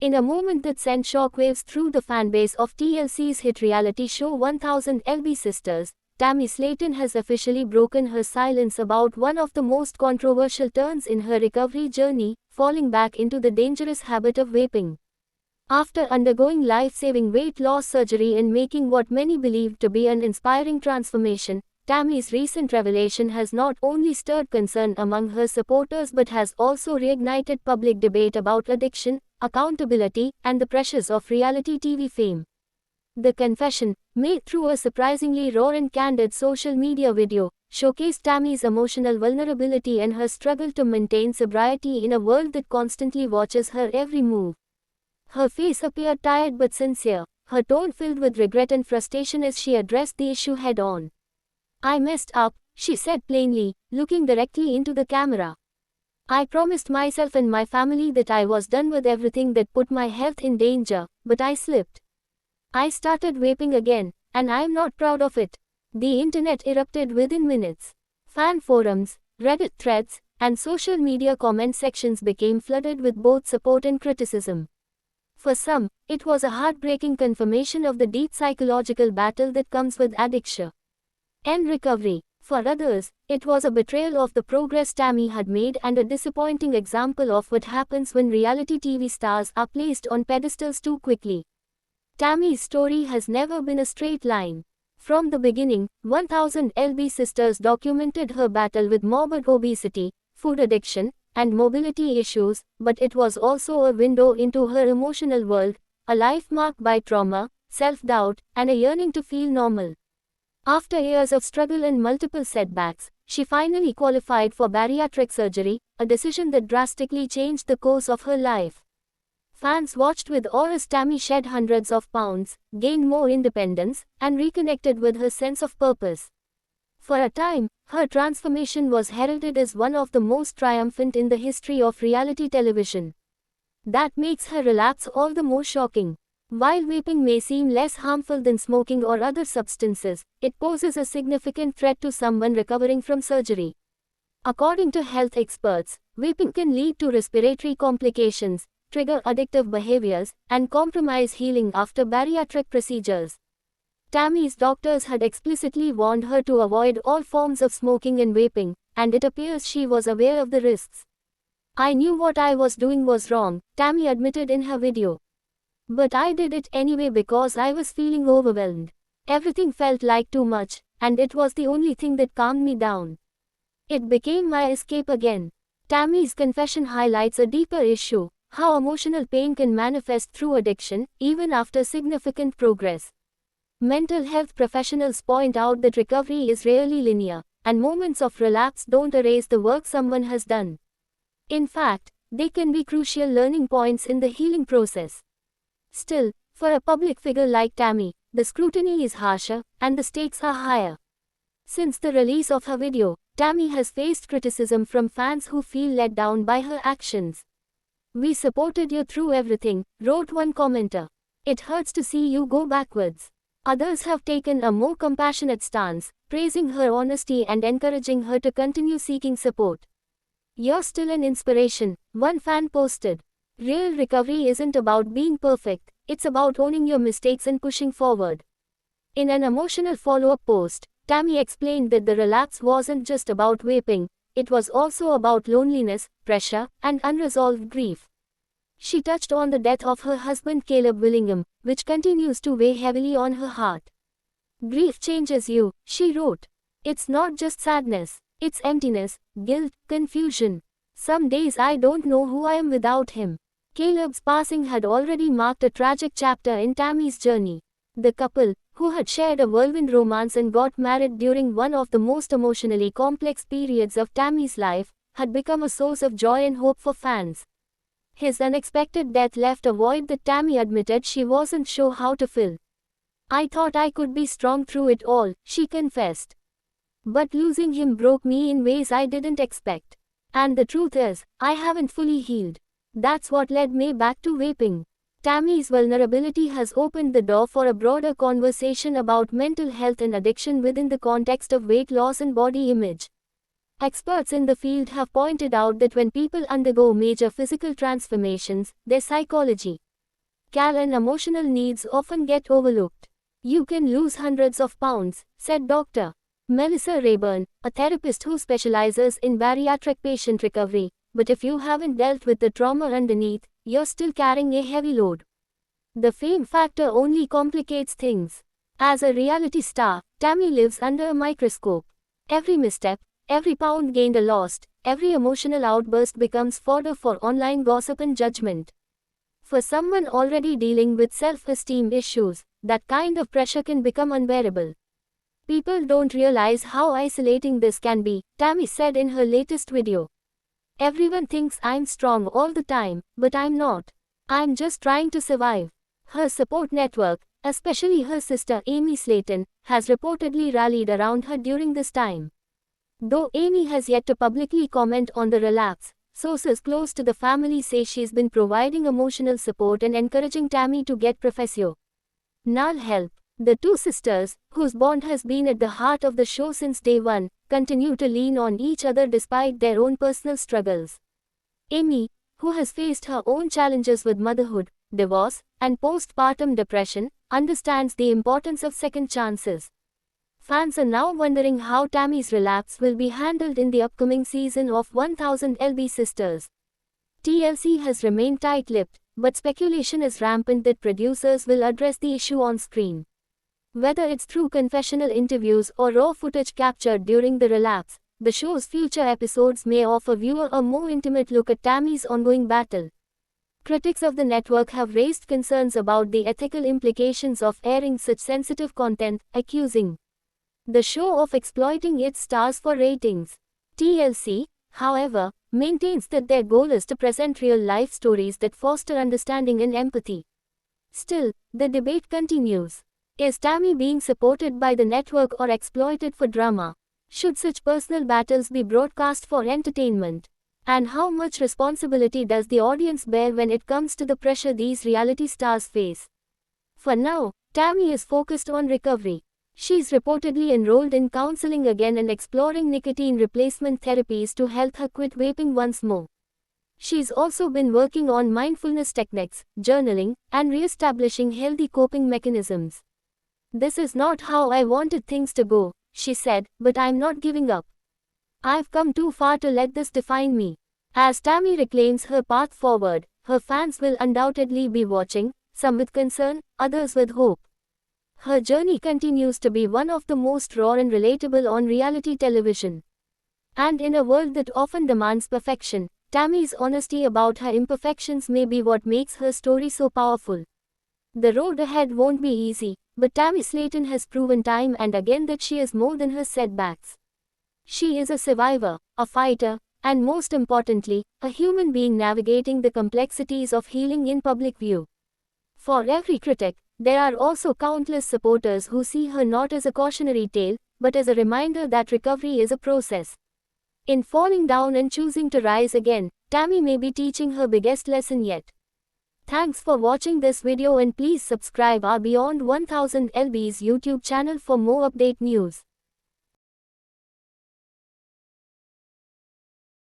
In a moment that sent shockwaves through the fanbase of TLC's hit reality show 1000 LB Sisters, Tammy Slaton has officially broken her silence about one of the most controversial turns in her recovery journey, falling back into the dangerous habit of vaping. After undergoing life-saving weight loss surgery and making what many believed to be an inspiring transformation, Tammy's recent revelation has not only stirred concern among her supporters but has also reignited public debate about addiction, accountability, and the pressures of reality TV fame. The confession, made through a surprisingly raw and candid social media video, showcased Tammy's emotional vulnerability and her struggle to maintain sobriety in a world that constantly watches her every move. Her face appeared tired but sincere, her tone filled with regret and frustration as she addressed the issue head-on. "I messed up," she said plainly, looking directly into the camera. "I promised myself and my family that I was done with everything that put my health in danger, but I slipped. I started vaping again, and I am not proud of it." The internet erupted within minutes. Fan forums, Reddit threads, and social media comment sections became flooded with both support and criticism. For some, it was a heartbreaking confirmation of the deep psychological battle that comes with addiction and recovery. For others, it was a betrayal of the progress Tammy had made and a disappointing example of what happens when reality TV stars are placed on pedestals too quickly. Tammy's story has never been a straight line. From the beginning, 1000 LB Sisters documented her battle with morbid obesity, food addiction, and mobility issues, but it was also a window into her emotional world, a life marked by trauma, self-doubt, and a yearning to feel normal. After years of struggle and multiple setbacks, she finally qualified for bariatric surgery, a decision that drastically changed the course of her life. Fans watched with awe as Tammy shed hundreds of pounds, gained more independence, and reconnected with her sense of purpose. For a time, her transformation was heralded as one of the most triumphant in the history of reality television. That makes her relapse all the more shocking. While vaping may seem less harmful than smoking or other substances, it poses a significant threat to someone recovering from surgery. According to health experts, vaping can lead to respiratory complications, trigger addictive behaviors, and compromise healing after bariatric procedures. Tammy's doctors had explicitly warned her to avoid all forms of smoking and vaping, and it appears she was aware of the risks. "I knew what I was doing was wrong," Tammy admitted in her video. "But I did it anyway because I was feeling overwhelmed. Everything felt like too much, and it was the only thing that calmed me down. It became my escape again." Tammy's confession highlights a deeper issue: how emotional pain can manifest through addiction, even after significant progress. Mental health professionals point out that recovery is rarely linear, and moments of relapse don't erase the work someone has done. In fact, they can be crucial learning points in the healing process. Still, for a public figure like Tammy, the scrutiny is harsher, and the stakes are higher. Since the release of her video, Tammy has faced criticism from fans who feel let down by her actions. "We supported you through everything," wrote one commenter. "It hurts to see you go backwards." Others have taken a more compassionate stance, praising her honesty and encouraging her to continue seeking support. "You're still an inspiration," one fan posted. Real recovery isn't about being perfect, it's about owning your mistakes and pushing forward. In an emotional follow-up post, Tammy explained that the relapse wasn't just about vaping, it was also about loneliness, pressure, and unresolved grief. She touched on the death of her husband Caleb Willingham, which continues to weigh heavily on her heart. "Grief changes you," she wrote. "It's not just sadness, it's emptiness, guilt, confusion. Some days I don't know who I am without him." Caleb's passing had already marked a tragic chapter in Tammy's journey. The couple, who had shared a whirlwind romance and got married during one of the most emotionally complex periods of Tammy's life, had become a source of joy and hope for fans. His unexpected death left a void that Tammy admitted she wasn't sure how to fill. "I thought I could be strong through it all," she confessed. "But losing him broke me in ways I didn't expect. And the truth is, I haven't fully healed. That's what led me back to vaping." Tammy's vulnerability has opened the door for a broader conversation about mental health and addiction within the context of weight loss and body image. Experts in the field have pointed out that when people undergo major physical transformations, their psychology, care and emotional needs often get overlooked. You can lose hundreds of pounds, said Dr. Melissa Rayburn, a therapist who specializes in bariatric patient recovery, but if you haven't dealt with the trauma underneath, you're still carrying a heavy load. The fame factor only complicates things. As a reality star, Tammy lives under a microscope. Every misstep, every pound gained or lost, every emotional outburst becomes fodder for online gossip and judgment. For someone already dealing with self-esteem issues, that kind of pressure can become unbearable. People don't realize how isolating this can be, Tammy said in her latest video. Everyone thinks I'm strong all the time, but I'm not. I'm just trying to survive. Her support network, especially her sister Amy Slayton, has reportedly rallied around her during this time. Though Amy has yet to publicly comment on the relapse, sources close to the family say she's been providing emotional support and encouraging Tammy to get professional help. The two sisters, whose bond has been at the heart of the show since day one, continue to lean on each other despite their own personal struggles. Amy, who has faced her own challenges with motherhood, divorce, and postpartum depression, understands the importance of second chances. Fans are now wondering how Tammy's relapse will be handled in the upcoming season of 1000 LB Sisters. TLC has remained tight-lipped, but speculation is rampant that producers will address the issue on screen. Whether it's through confessional interviews or raw footage captured during the relapse, the show's future episodes may offer viewers a more intimate look at Tammy's ongoing battle. Critics of the network have raised concerns about the ethical implications of airing such sensitive content, accusing the show of exploiting its stars for ratings. TLC, however, maintains that their goal is to present real-life stories that foster understanding and empathy. Still, the debate continues. Is Tammy being supported by the network or exploited for drama? Should such personal battles be broadcast for entertainment? And how much responsibility does the audience bear when it comes to the pressure these reality stars face? For now, Tammy is focused on recovery. She's reportedly enrolled in counseling again and exploring nicotine replacement therapies to help her quit vaping once more. She's also been working on mindfulness techniques, journaling, and re-establishing healthy coping mechanisms. This is not how I wanted things to go, she said, but I'm not giving up. I've come too far to let this define me. As Tammy reclaims her path forward, her fans will undoubtedly be watching, some with concern, others with hope. Her journey continues to be one of the most raw and relatable on reality television. And in a world that often demands perfection, Tammy's honesty about her imperfections may be what makes her story so powerful. The road ahead won't be easy, but Tammy Slayton has proven time and again that she is more than her setbacks. She is a survivor, a fighter, and most importantly, a human being navigating the complexities of healing in public view. For every critic, there are also countless supporters who see her not as a cautionary tale, but as a reminder that recovery is a process. In falling down and choosing to rise again, Tammy may be teaching her biggest lesson yet. Thanks for watching this video and please subscribe our Beyond 1000 LB's YouTube channel for more update news.